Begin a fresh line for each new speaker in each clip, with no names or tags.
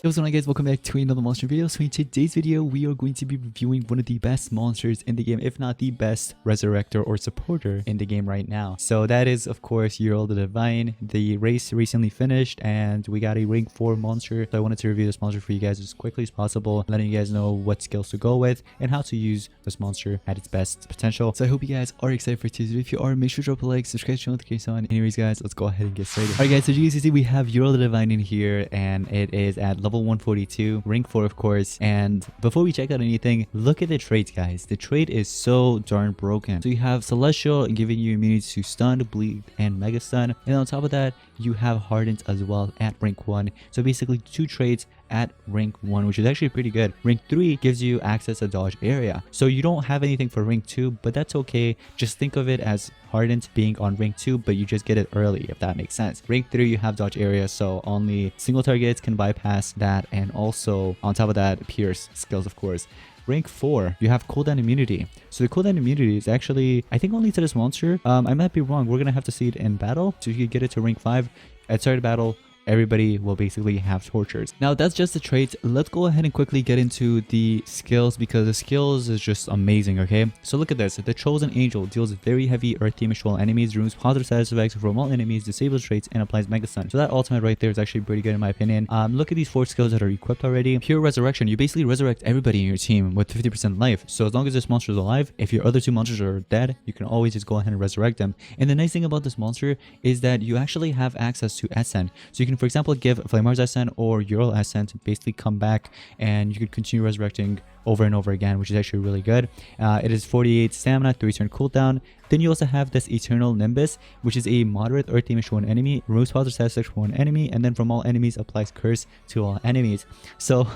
What's going on, guys? Welcome back to another monster video. So in today's video we are going to be reviewing one of the best monsters in the game, if not the best resurrector or supporter in the game right now. So that is of course Uriel the Divine. The race recently finished and we got a rank 4 monster, so I wanted to review this monster for you guys as quickly as possible, letting you guys know what skills to go with and how to use this monster at its best potential. So I hope you guys are excited for today's video. If you are, make sure to drop a like, subscribe to the notification on. Anyways guys, let's go ahead and get started. Alright guys, so you guys can see we have Uriel the Divine in here and it is at level 142, rank 4 of course. And before we check out anything, look at the traits guys. The trait is so darn broken. So you have Celestial giving you immunity to stun, bleed, and mega stun, and on top of that you have hardened as well at rank 1. So basically 2 traits at rank 1, which is actually pretty good. Rank 3 gives you access to dodge area, so you don't have anything for rank 2, but that's okay. Just think of it as hardened being on rank 2, but you just get it early, if that makes sense. Rank 3 you have dodge area, so only single targets can bypass that, and also on top of that pierce skills of course. Rank 4, you have cooldown immunity. So the cooldown immunity is actually, I think, only to this monster. I might be wrong. We're gonna have to see it in battle. So you can get it to rank 5. At start of battle, everybody will basically have tortures. Now that's just the traits. Let's go ahead and quickly get into the skills, because the skills is just amazing. Okay, so look at this. The Chosen Angel deals very heavy earth damage to all enemies, removes positive status effects from all enemies, disables traits, and applies mega stun. So that ultimate right there is actually pretty good in my opinion. Look at these 4 skills that are equipped already. Pure Resurrection, you basically resurrect everybody in your team with 50% life. So as long as this monster is alive, if your other 2 monsters are dead, you can always just go ahead and resurrect them. And the nice thing about this monster is that you actually have access to Ascend. So you can, for example, give Flamar's Ascend or Uriel Ascend to basically come back and you could continue resurrecting over and over again, which is actually really good. It is 48 stamina, 3 turn cooldown. Then you also have this Eternal Nimbus, which is a moderate earth damage to one enemy, removes positive status effects from one enemy, and then from all enemies applies curse to all enemies. So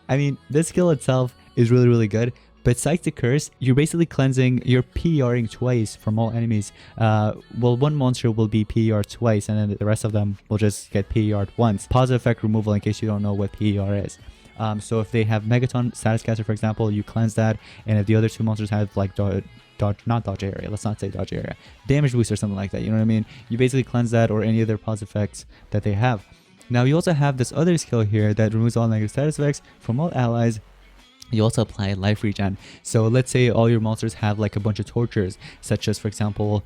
I mean, this skill itself is really good. Besides the curse, you're basically cleansing, you're PRing twice from all enemies. Well, one monster will be PER twice, and then the rest of them will just get PER'd once. Positive effect removal, in case you don't know what PER is. So if they have Megaton Status Caster, for example, you cleanse that, and if the other 2 monsters have like not dodge area, let's not say dodge area, damage boost or something like that, you know what I mean? You basically cleanse that or any other positive effects that they have. Now you also have this other skill here that removes all negative status effects from all allies. You also apply life regen. So let's say all your monsters have like a bunch of tortures, such as, for example,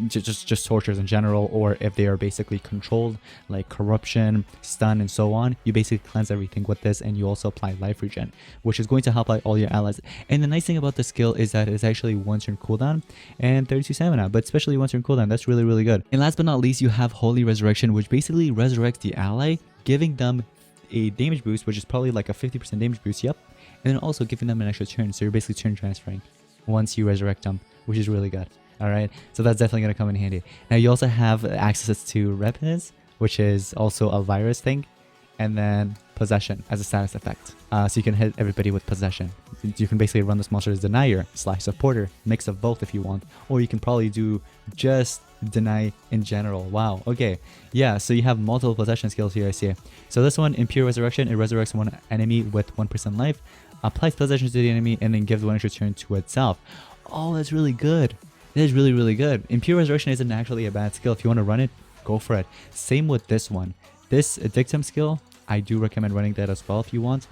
just tortures in general, or if they are basically controlled, like corruption, stun, and so on. You basically cleanse everything with this, and you also apply life regen, which is going to help out all your allies. And the nice thing about this skill is that it's actually 1 turn cooldown and 32 stamina, but especially 1 turn cooldown. That's really good. And last but not least, you have Holy Resurrection, which basically resurrects the ally, giving them a damage boost, which is probably like a 50% damage boost, yep, and then also giving them an extra turn, so you're basically turn transferring once you resurrect them, which is really good. All right, so that's definitely going to come in handy. Now you also have access to Repentance, which is also a virus thing, and then Possession as a status effect, so you can hit everybody with Possession. You can basically run this monster as Denier / Supporter, mix of both if you want, or you can probably do just Deny in general. Wow, okay, yeah, so you have multiple possession skills here, I see. So this one, in Pure Resurrection, it resurrects one enemy with 1% life, applies possession to the enemy, and then gives 1 extra turn to itself. Oh, that's really good. That is really good. In Pure Resurrection isn't actually a bad skill. If you want to run it, go for it. Same with this one. This Dictum skill, I do recommend running that as well if you want.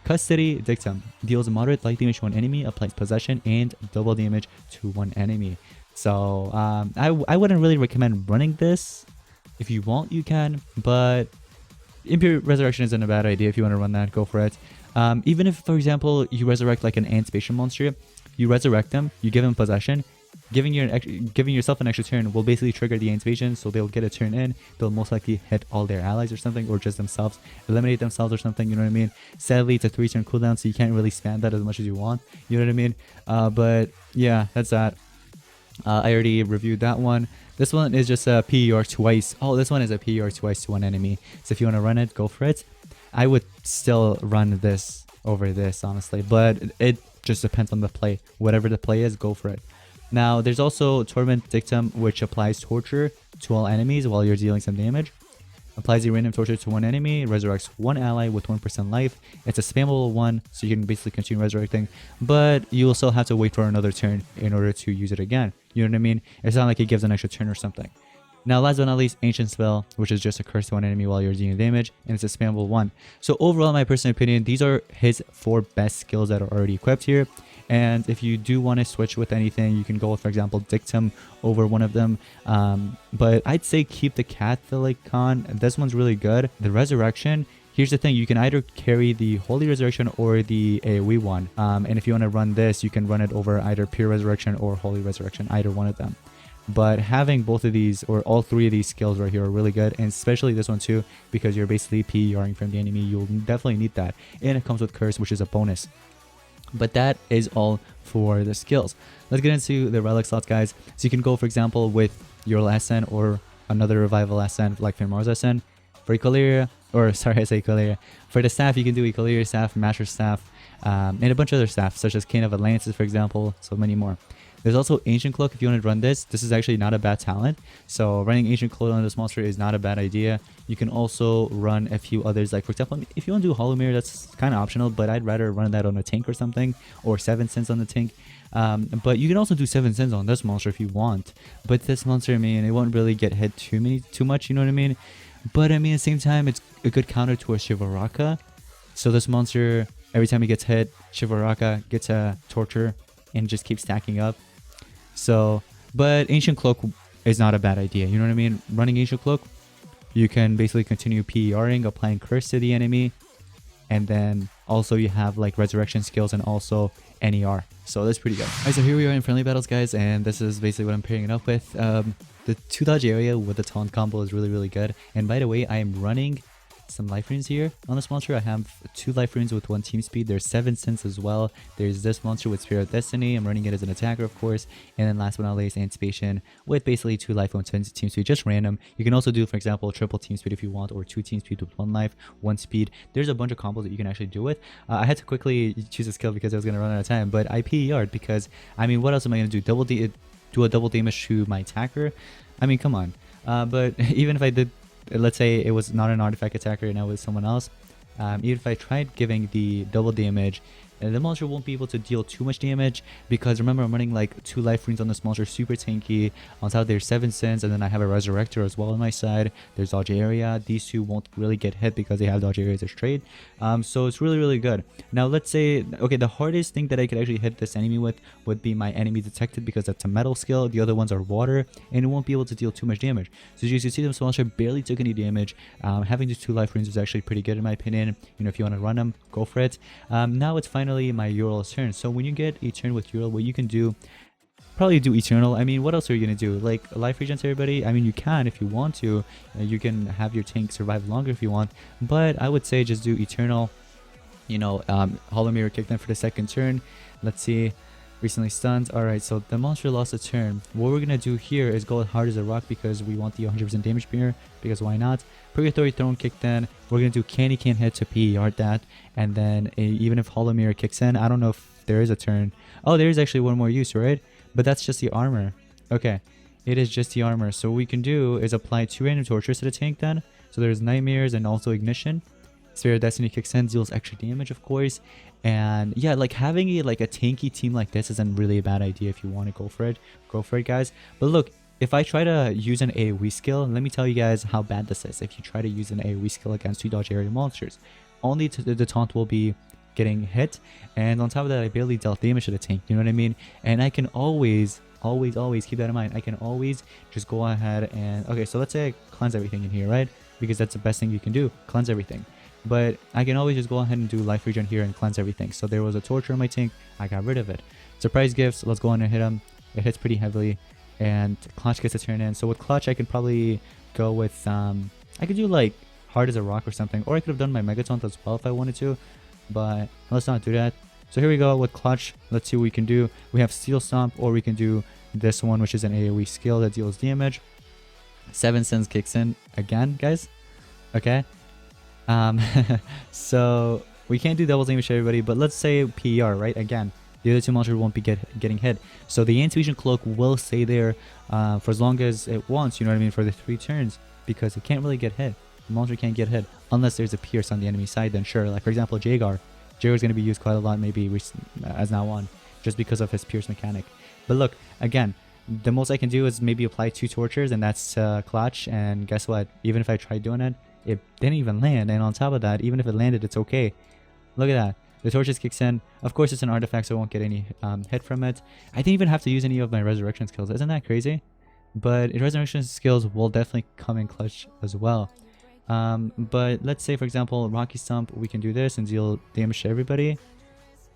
Custody Dictum deals moderate light damage to one enemy, applies possession, and double damage to one enemy. So I wouldn't really recommend running this. If you want, you can, but Impure Resurrection isn't a bad idea. If you want to run that, go for it. Even if, for example, you resurrect like an Ant Spatial monster, you resurrect them, you give them possession, giving yourself an extra turn will basically trigger the Invasion, so they'll get a turn in. They'll most likely hit all their allies or something, or just themselves, eliminate themselves or something, you know what I mean? Sadly, it's a 3 turn cooldown, so you can't really spam that as much as you want, you know what I mean? But yeah, that's that. I already reviewed that one. This one is just a PER twice. Oh, this one is a PER twice to one enemy. So if you want to run it, go for it. I would still run this over this, honestly, but it just depends on the play. Whatever the play is, go for it. Now, there's also Torment Dictum, which applies torture to all enemies while you're dealing some damage. Applies a random torture to one enemy, resurrects one ally with 1% life. It's a spammable one, so you can basically continue resurrecting, but you will still have to wait for another turn in order to use it again. You know what I mean? It's not like it gives an extra turn or something. Now, last but not least, Ancient Spell, which is just a curse to one enemy while you're dealing damage, and it's a spammable one. So overall, in my personal opinion, these are his 4 best skills that are already equipped here. And if you do want to switch with anything, you can go with, for example, Dictum over one of them. But I'd say keep the Catholic Con. This one's really good. The Resurrection, here's the thing, you can either carry the Holy Resurrection or the AoE one. And if you want to run this, you can run it over either Pure Resurrection or Holy Resurrection, either one of them. But having both of these, or all 3 of these skills right here, are really good, and especially this one too, because you're basically PERing from the enemy. You'll definitely need that, and it comes with Curse, which is a bonus. But that is all for the skills. Let's get into the Relic Slots, guys. So you can go, for example, with Uriel SN or another Revival SN, like Firmars SN. For Equaleria, or sorry, I say Equaleria. For the staff, you can do Equaleria staff, Masher staff, and a bunch of other staff, such as Cane of Atlantis, for example, so many more. There's also Ancient Cloak if you want to run this. This is actually not a bad talent. So running Ancient Cloak on this monster is not a bad idea. You can also run a few others, like for example, if you want to do Hollow Mirror, that's kind of optional, but I'd rather run that on a tank or something, or 7 cents on the tank. But you can also do 7 cents on this monster if you want. But this monster, I mean, it won't really get hit too much, you know what I mean? But I mean, at the same time, it's a good counter to a Shivaraka. So this monster, every time he gets hit, Shivaraka gets a Torture and just keeps stacking up. So, but Ancient Cloak is not a bad idea, you know what I mean? Running Ancient Cloak, you can basically continue PERing, applying Curse to the enemy, and then also you have like Resurrection skills and also NER. So that's pretty good. Alright, so here we are in friendly battles, guys, and this is basically what I'm pairing it up with. The 2 dodge area with the taunt combo is really good. And by the way, I am running some life runes here on this monster. I have 2 life runes with 1 team speed. There's 7 cents as well. There's this monster with Spirit of Destiny. I'm running it as an attacker, of course. And then last but not least, Anticipation with basically 2 life and 10 team speed, just random. You can also do, for example, triple team speed if you want, or 2 team speed with 1 life, 1 speed. There's a bunch of combos that you can actually do with. I had to quickly choose a skill because I was going to run out of time, but I PER'd because, I mean, what else am I going to do? Do a double damage to my attacker? I mean, come on. But even if I did, let's say it was not an artifact attacker and I was someone else, even if I tried giving the double damage, the monster won't be able to deal too much damage, because remember, I'm running like 2 life runes on this monster, super tanky. On top there's 7 cents, and then I have a Resurrector as well on my side. There's dodge area. These 2 won't really get hit because they have dodge area as a trade. So it's really good. Now let's say, okay, the hardest thing that I could actually hit this enemy with would be my enemy detected, because that's a metal skill. The other ones are water, and it won't be able to deal too much damage. So as you can see, this monster barely took any damage. Having these 2 life runes is actually pretty good in my opinion. You know, if you want to run them, go for it. Now it's finally my Uriel's turn. So when you get a turn with Uriel, what you can do, probably do Eternal. I mean, what else are you gonna do? Like life regen to everybody? I mean, you can if you want to. You can have your tank survive longer if you want, but I would say just do Eternal. You know, Hollow Mirror kick them for the 2nd turn. Let's see. Recently stunned. Alright, so the monster lost a turn. What we're gonna do here is go as hard as a rock, because we want the 100% damage mirror, because why not? Purgatory Throne kick, then we're gonna do Candy Can't Hit to PER that, and then even if Hollow Mirror kicks in, I don't know if there is a turn. Oh, there is actually one more use, right? But that's just the armor. Okay, it is just the armor. So what we can do is apply 2 random tortures to the tank then. So there's Nightmares and also Ignition. Spirit of Destiny kicks in, deals extra damage, of course. And yeah, like having a tanky team like this isn't really a bad idea. If you want to go for it, guys. But look, if I try to use an AoE skill, let me tell you guys how bad this is. If you try to use an AoE skill against 2 dodge area monsters, only the taunt will be getting hit, and on top of that, I barely dealt damage to the tank, you know what I mean? And I can always keep that in mind. I can always just go ahead and, okay, so let's say I cleanse everything in here, right? Because that's the best thing you can do, cleanse everything. But I can always just go ahead and do life regen here and cleanse everything. So there was a torture in my tank, I got rid of it. Surprise gifts, let's go on and hit him. It hits pretty heavily, and Clutch gets a turn in. So with Clutch, I can probably go with, I could do like hard as a rock or something, or I could have done my Megataunt as well if I wanted to, but let's not do that. So here we go with Clutch. Let's see what we can do. We have Steel Stomp, or we can do this one, which is an AoE skill that deals damage. 7 cents kicks in again, guys. Okay. So we can't do double damage to everybody, but let's say PER, right? Again, the other 2 monsters won't be getting hit. So the Anticipation Cloak will stay there for as long as it wants, you know what I mean, for the 3 turns, because it can't really get hit. The monster can't get hit unless there's a pierce on the enemy side, then sure. Like for example, Jaegar. Jaegar is going to be used quite a lot, maybe as now on, just because of his pierce mechanic. But look, again, The most I can do is maybe apply 2 tortures, and that's clutch. And guess what? Even if I tried doing it, it didn't even land. And on top of that, even if it landed, it's okay. Look at that. The torches kicks in. Of course, it's an artifact, so I won't get any hit from it. I didn't even have to use any of my resurrection skills. Isn't that crazy? But resurrection skills will definitely come in clutch as well. But let's say, for example, Rocky Stump, we can do this and deal damage to everybody.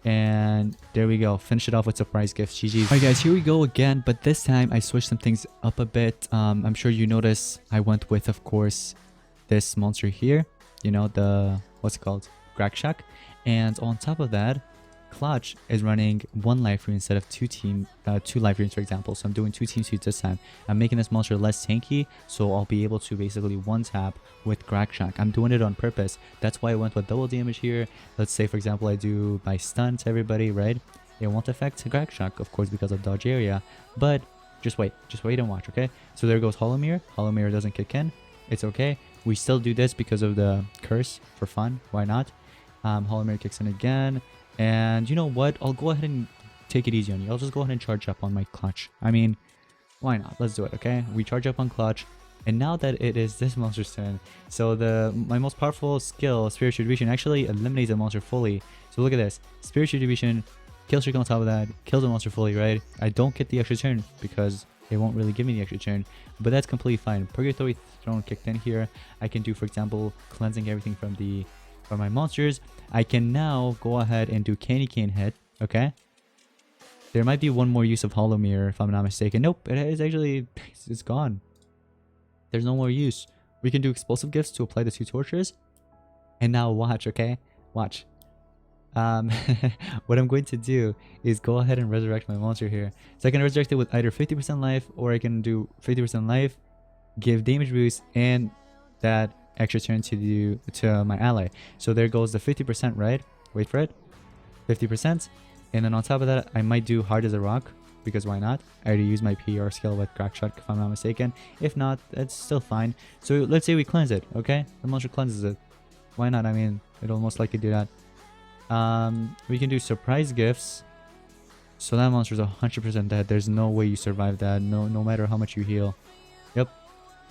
And there we go. Finish it off with surprise gifts. GG. Alright guys, here we go again. But this time I switched some things up a bit. I'm sure you notice I went with, of course, this monster here. You know, the, what's it called? Grakshak. And on top of that, Clutch is running 1 life rune instead of 2 life runes, for example. So I'm doing 2 team suits this time. I'm making this monster less tanky, so I'll be able to basically 1-tap with Grakshak. I'm doing it on purpose. That's why I went with double damage here. Let's say, for example, I do my stun to everybody, right? It won't affect Grakshak, of course, because of dodge area. But just wait and watch, okay? So there goes Hollow Mirror. Hollow Mirror doesn't kick in. It's okay. We still do this because of the curse for fun. Why not? Hollow Mirror kicks in again. And you know what? I'll go ahead and take it easy on you. I'll just go ahead and charge up on my Clutch. I mean, why not? Let's do it, okay? We charge up on Clutch. And now that it is this monster's turn, so my most powerful skill, Spiritual Distribution, actually eliminates the monster fully. So look at this. Spiritual Distribution, kill streak on top of that, kills the monster fully, right? I don't get the extra turn because it won't really give me the extra turn. But that's completely fine. Purgatory Throne kicked in here. I can do, for example, cleansing everything from my monsters. I can now go ahead and do Candy Cane hit, okay? There might be one more use of Hollow Mirror if I'm not mistaken. Nope, it is actually, it's gone. There's no more use. We can do Explosive Gifts to apply the 2 tortures. And now watch, okay? Watch. What I'm going to do is go ahead and resurrect my monster here. So I can resurrect it with either 50% life, or I can do 50% life, give damage boost, and that extra turn to my ally. So there goes the 50%, right? Wait for it. 50%. And then on top of that, I might do Hard as a Rock, because why not? I already used my PR skill with Grakshak, if I'm not mistaken. If not, it's still fine. So let's say we cleanse it, okay? The monster cleanses it. Why not? I mean, it'll most likely do that. We can do Surprise Gifts. So that monster's 100% dead. There's no way you survive that, no matter how much you heal. Yep.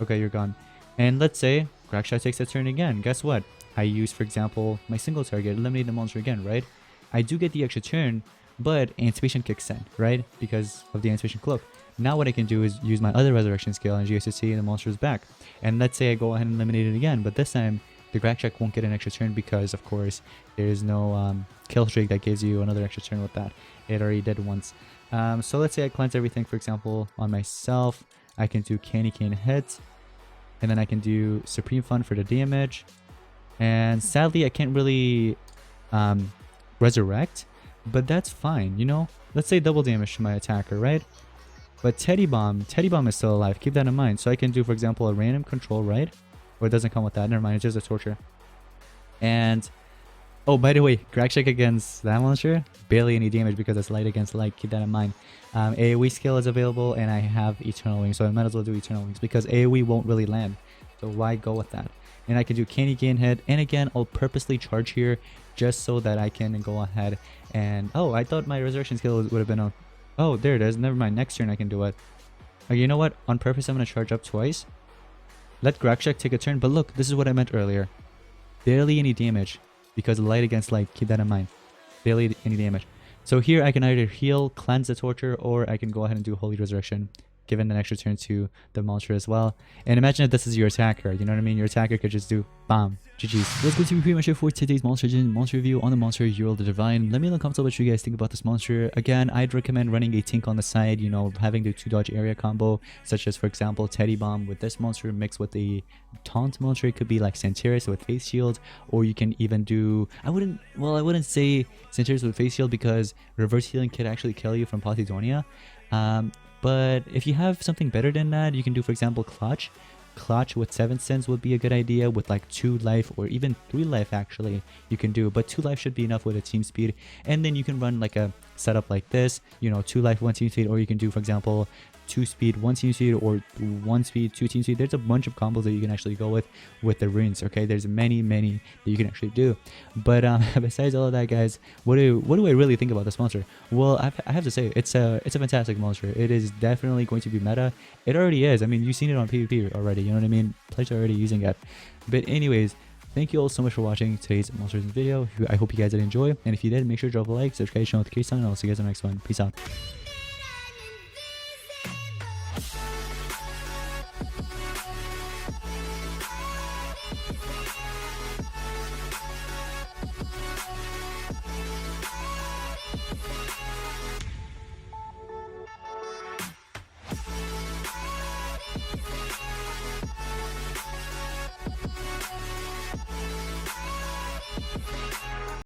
Okay, you're gone. And let's say Grakshak takes a turn again. Guess what? I use, for example, my single target, eliminate the monster again, right? I do get the extra turn, but Anticipation kicks in, right? Because of the Anticipation Cloak. Now what I can do is use my other resurrection skill, and as you guys can see, the monster is back. And let's say I go ahead and eliminate it again, but this time the Grakshak won't get an extra turn because, of course, there's no kill streak that gives you another extra turn with that. It already did once. So let's say I cleanse everything, for example, on myself. I can do Candy Cane hit. And then I can do Supreme Fun for the damage. And sadly, I can't really resurrect. But that's fine, you know? Let's say double damage to my attacker, right? But Teddy Bomb is still alive. Keep that in mind. So I can do, for example, a random control, right? Or it doesn't come with that. Never mind, it's just a torture. And, oh, by the way, Grakshak against that monster, barely any damage because it's light against light. Keep that in mind. AoE skill is available, and I have Eternal Wings, so I might as well do Eternal Wings because AoE won't really land. So why go with that? And I can do Candy Cane hit, and again, I'll purposely charge here just so that I can go ahead and... Oh, I thought my Resurrection skill would have been on... Oh, there it is. Never mind. Next turn I can do it. Okay, you know what? On purpose, I'm going to charge up twice. Let Grakshak take a turn, but look, this is what I meant earlier. Barely any damage because light against light. Keep that in mind. Barely any damage. So here I can either heal, cleanse the torture, or I can go ahead and do Holy Resurrection, giving an extra turn to the monster as well. And imagine if this is your attacker, you know what I mean? Your attacker could just do BAM. GG's. That's going to be pretty much it for today's monster review on the monster Uriel the Divine. Let me know in the comments what you guys think about this monster. Again, I'd recommend running a Tink on the side, you know, having the 2 dodge area combo, such as, for example, Teddy Bomb with this monster mixed with the taunt monster. It could be like Centaurus with face shield, or you can even do... I wouldn't say Centaurus with face shield because reverse healing could actually kill you from Posidonia. But if you have something better than that, you can do, for example, Clutch. Clutch with 7 cents would be a good idea with like 2 life or even 3 life actually you can do. But 2 life should be enough with a team speed. And then you can run like a setup like this, you know, 2 life, 1 team speed, or you can do, for example, 2 speed, 1 team speed, or 1 speed, 2 team speed. There's a bunch of combos that you can actually go with the runes. Okay, there's many that you can actually do. But besides all of that, guys, what do I really think about this monster? Well, I have to say it's a fantastic monster. It is definitely going to be meta. It already is. I mean, you've seen it on PvP already. You know what I mean? Players are already using it. But anyways, thank you all so much for watching today's monsters video. I hope you guys did enjoy, and if you did, make sure to drop a like, subscribe, turn on notifications, and I'll see you guys in the next one. Peace out.